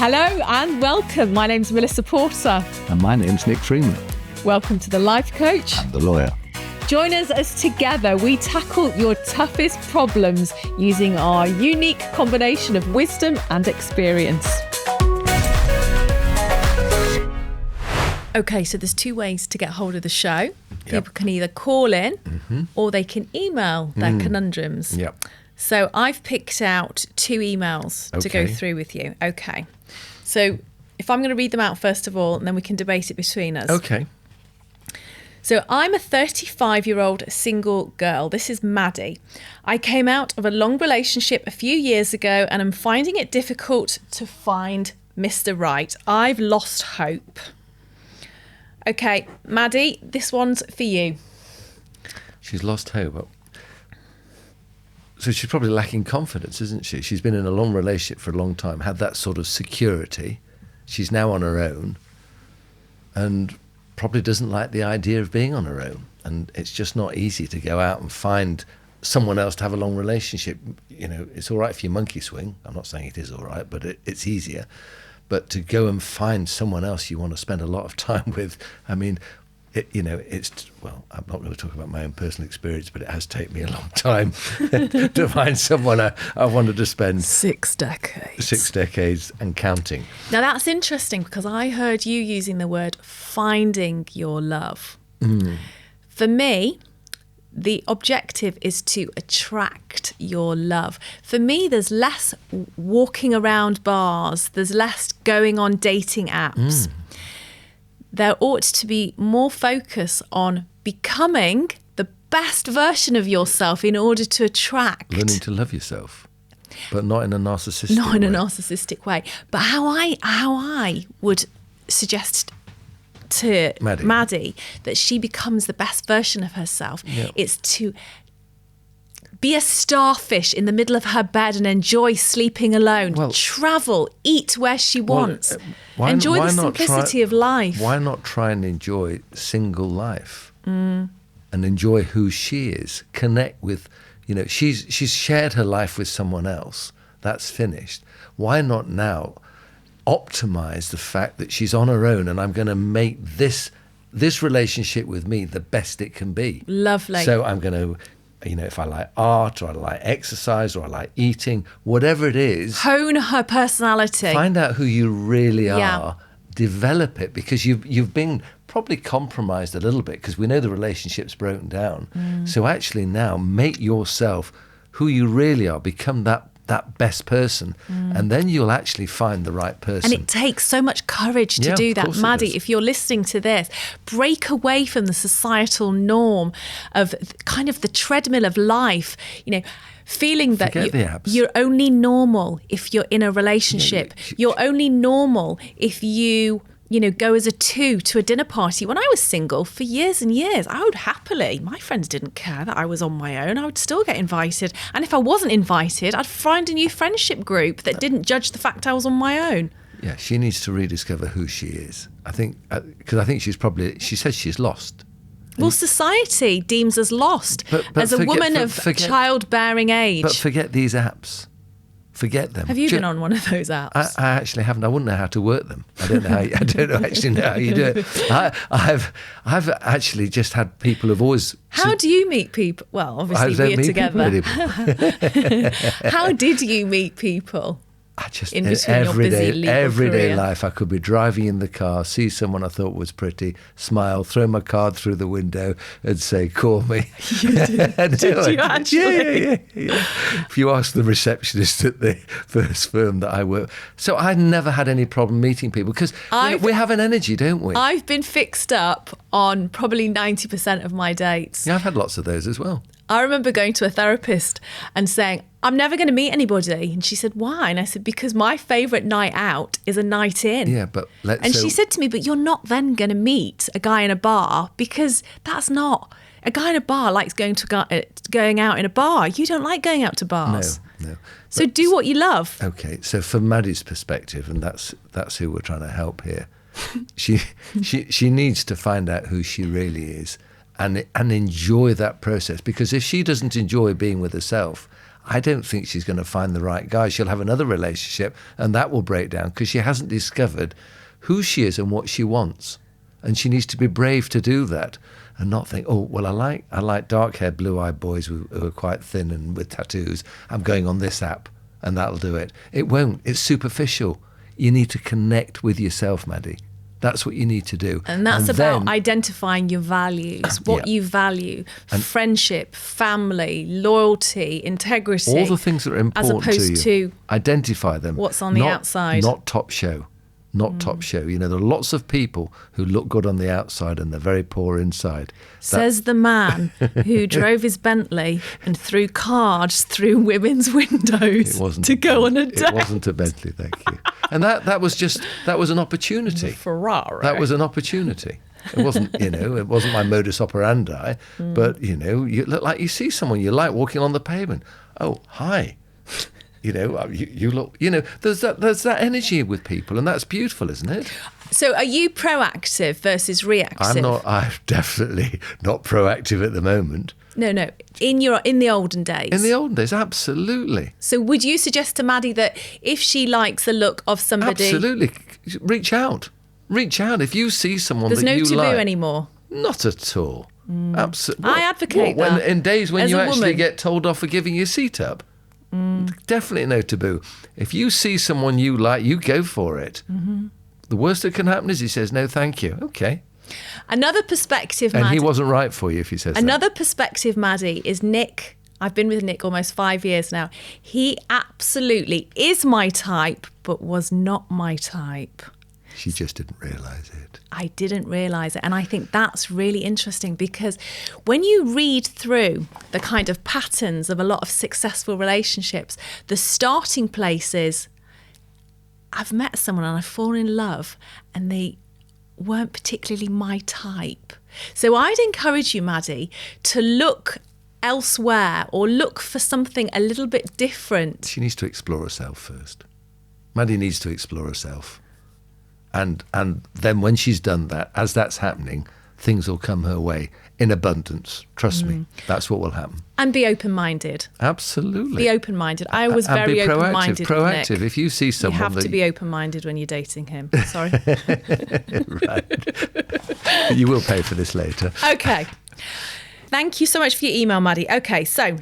Hello and welcome. My name's Melissa Porter. And my name's Nick Freeman. Welcome to The Life Coach. I'm the lawyer. Join us as together we tackle your toughest problems using our unique combination of wisdom and experience. Okay, so there's two ways to get hold of the show. People can either call in or they can email their conundrums. Yep. So I've picked out two emails to go through with you. Okay. So if I'm going to read them out first of all, and then we can debate it between us. Okay. So I'm a 35-year-old single girl. This is Maddie. I came out of a long relationship a few years ago and I'm finding it difficult to find Mr. Right. I've lost hope. Okay, Maddie, this one's for you. She's lost hope. So she's probably lacking confidence, isn't she? She's been in a long relationship for a long time, had that sort of security. She's now on her own and probably doesn't like the idea of being on her own. And it's just not easy to go out and find someone else to have a long relationship. You know, it's all right if you monkey swing. I'm not saying it is all right, but it's easier. But to go and find someone else you want to spend a lot of time with, I mean, well, I'm not going to talk about my own personal experience, but it has taken me a long time to find someone I wanted to spend 6 decades. 6 decades and counting. Now that's interesting because I heard you using the word finding your love. For me, the objective is to attract your love. For me, there's less walking around bars. There's less going on dating apps. There ought to be more focus on becoming the best version of yourself in order to attract. Learning to love yourself, but not in a narcissistic way. Not in a narcissistic way. But how I would suggest to Maddie that she becomes the best version of herself is to be a starfish in the middle of her bed and enjoy sleeping alone. Travel, eat where she wants. Enjoy the simplicity of life. Why not try and enjoy single life and enjoy who she is? Connect with, she's shared her life with someone else. That's finished. Why not now optimize the fact that she's on her own and I'm going to make this relationship with me the best it can be. Lovely. So I'm going to, if I like art or I like exercise or I like eating, whatever it is. Hone her personality. Find out who you really are. Develop it because you've been probably compromised a little bit because we know the relationship's broken down. So actually now make yourself who you really are. Become that best person and then you'll actually find the right person. And it takes so much courage to do that. Maddie, if you're listening to this, break away from the societal norm of kind of the treadmill of life, feeling that you're only normal if you're in a relationship. You're only normal if you go as a two to a dinner party. When I was single for years and years, I would happily, my friends didn't care that I was on my own. I would still get invited. And if I wasn't invited, I'd find a new friendship group that didn't judge the fact I was on my own. Yeah, she needs to rediscover who she is. I think, because I think she says she's lost. Well, society deems us lost as a woman of childbearing age. But forget these apps. Forget them. Have you been on one of those apps? I actually haven't. I wouldn't know how to work them. I don't actually know how you do it. I've actually just had people who've always. How do you meet people? Well, obviously we're together. How did you meet people? I just in between your busy legal everyday career. life, I could be driving in the car, see someone I thought was pretty, smile, throw my card through the window, and say, "Call me." You did. Did you actually? Yeah. If you ask the receptionist at the first firm that I work, so I never had any problem meeting people because we have an energy, don't we? I've been fixed up on probably 90% of my dates. Yeah, I've had lots of those as well. I remember going to a therapist and saying, I'm never going to meet anybody. And she said, why? And I said, because my favourite night out is a night in. Yeah, but she said to me, but you're not then going to meet a guy in a bar because that's not... A guy in a bar likes going out in a bar. You don't like going out to bars. No. So do what you love. Okay, so from Maddie's perspective, and that's who we're trying to help here, she needs to find out who she really is and enjoy that process. Because if she doesn't enjoy being with herself, I don't think she's going to find the right guy. She'll have another relationship and that will break down because she hasn't discovered who she is and what she wants. And she needs to be brave to do that and not think, oh, well, I like dark-haired, blue-eyed boys who are quite thin and with tattoos. I'm going on this app and that'll do it. It won't. It's superficial. You need to connect with yourself, Maddie. That's what you need to do. And that's about identifying your values, what you value, and friendship, family, loyalty, integrity. All the things that are important as opposed to identify them. What's on the outside. Not top show. Not top show. You know, there are lots of people who look good on the outside and they're very poor inside. Says the man who drove his Bentley and threw cards through women's windows to go on a date. It wasn't a Bentley, thank you. And that was an opportunity. Ferrari. That was an opportunity. It wasn't, it wasn't my modus operandi, but, you look like you see someone you like walking on the pavement. Oh, hi. You look, there's that energy with people, and that's beautiful, isn't it? So are you proactive versus reactive? I'm definitely not proactive at the moment. No. In the olden days. In the olden days, absolutely. So would you suggest to Maddie that if she likes the look of somebody... Absolutely. Reach out. If you see someone that you like... There's no taboo anymore? Not at all. Absolutely. I advocate that. In days when you actually woman. get told off for giving your seat up. Definitely no taboo. If you see someone you like, you go for it. Mm-hmm. The worst that can happen is he says, no, thank you. Okay. Another perspective, Maddie. And he wasn't right for you if he says Another perspective, Maddie, is Nick. I've been with Nick almost 5 years now. He absolutely is my type, but was not my type. She just didn't realise it. I didn't realise it. And I think that's really interesting because when you read through the kind of patterns of a lot of successful relationships, the starting place is, I've met someone and I've fallen in love and they weren't particularly my type. So I'd encourage you, Maddie, to look elsewhere or look for something a little bit different. She needs to explore herself first. Maddie needs to explore herself. And then when she's done that, as that's happening, things will come her way in abundance. Trust me, that's what will happen. And be open-minded. Absolutely. Be open-minded. I was very open-minded. Proactive. Nick. If you see someone, you have to be open-minded when you're dating him. Sorry. Right. You will pay for this later. Okay. Thank you so much for your email, Maddie. Okay, so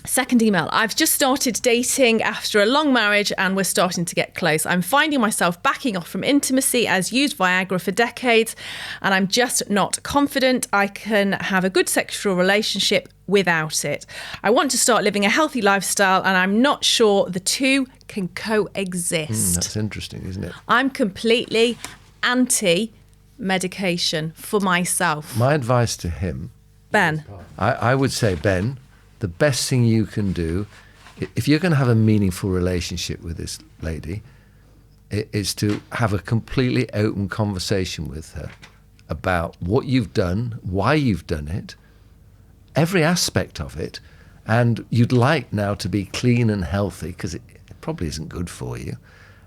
second email. I've just started dating after a long marriage and we're starting to get close. I'm finding myself backing off from intimacy as used Viagra for decades and I'm just not confident I can have a good sexual relationship without it. I want to start living a healthy lifestyle and I'm not sure the two can coexist. That's interesting, isn't it? I'm completely anti-medication for myself. My advice to him, Ben. I would say, Ben, the best thing you can do, if you're going to have a meaningful relationship with this lady, is to have a completely open conversation with her about what you've done, why you've done it, every aspect of it, and you'd like now to be clean and healthy because it probably isn't good for you,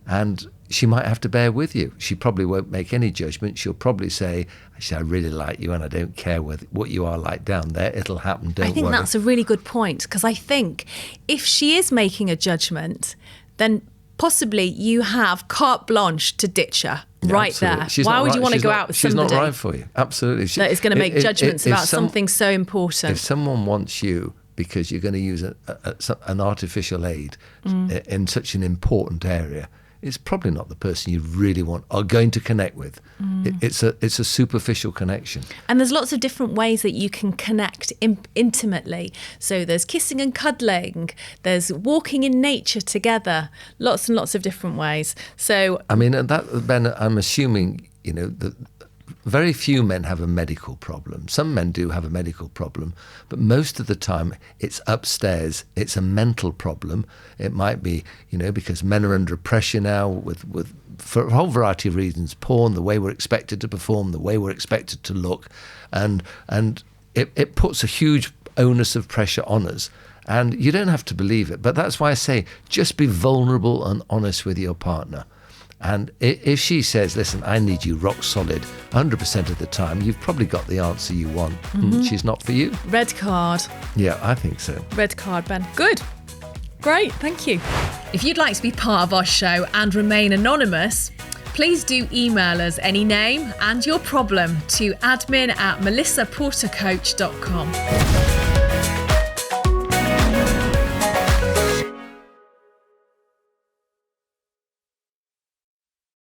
and she might have to bear with you. She probably won't make any judgment. She'll probably say, actually, I really like you and I don't care what you are like down there. It'll happen, don't worry. I think that's a really good point because I think if she is making a judgment, then possibly you have carte blanche to ditch her right there. Why would you want to go out with somebody? She's not right for you. Absolutely. That is going to make judgments about something so important. If someone wants you because you're going to use an artificial aid in such an important area, it's probably not the person you really are going to connect with. It's a superficial connection. And there's lots of different ways that you can connect intimately. So there's kissing and cuddling, there's walking in nature together, lots and lots of different ways. So I mean, that, Ben, I'm assuming, that very few men have a medical problem. Some men do have a medical problem, but most of the time it's upstairs. It's a mental problem. It might be, because men are under pressure now for a whole variety of reasons, porn, the way we're expected to perform, the way we're expected to look, and it puts a huge onus of pressure on us. And you don't have to believe it, but that's why I say just be vulnerable and honest with your partner. And if she says, listen, I need you rock solid 100% of the time, you've probably got the answer you want. She's not for you. Red card. Yeah, I think so. Red card, Ben. Good. Great, thank you. If you'd like to be part of our show and remain anonymous, please do email us any name and your problem to admin@melissaportercoach.com.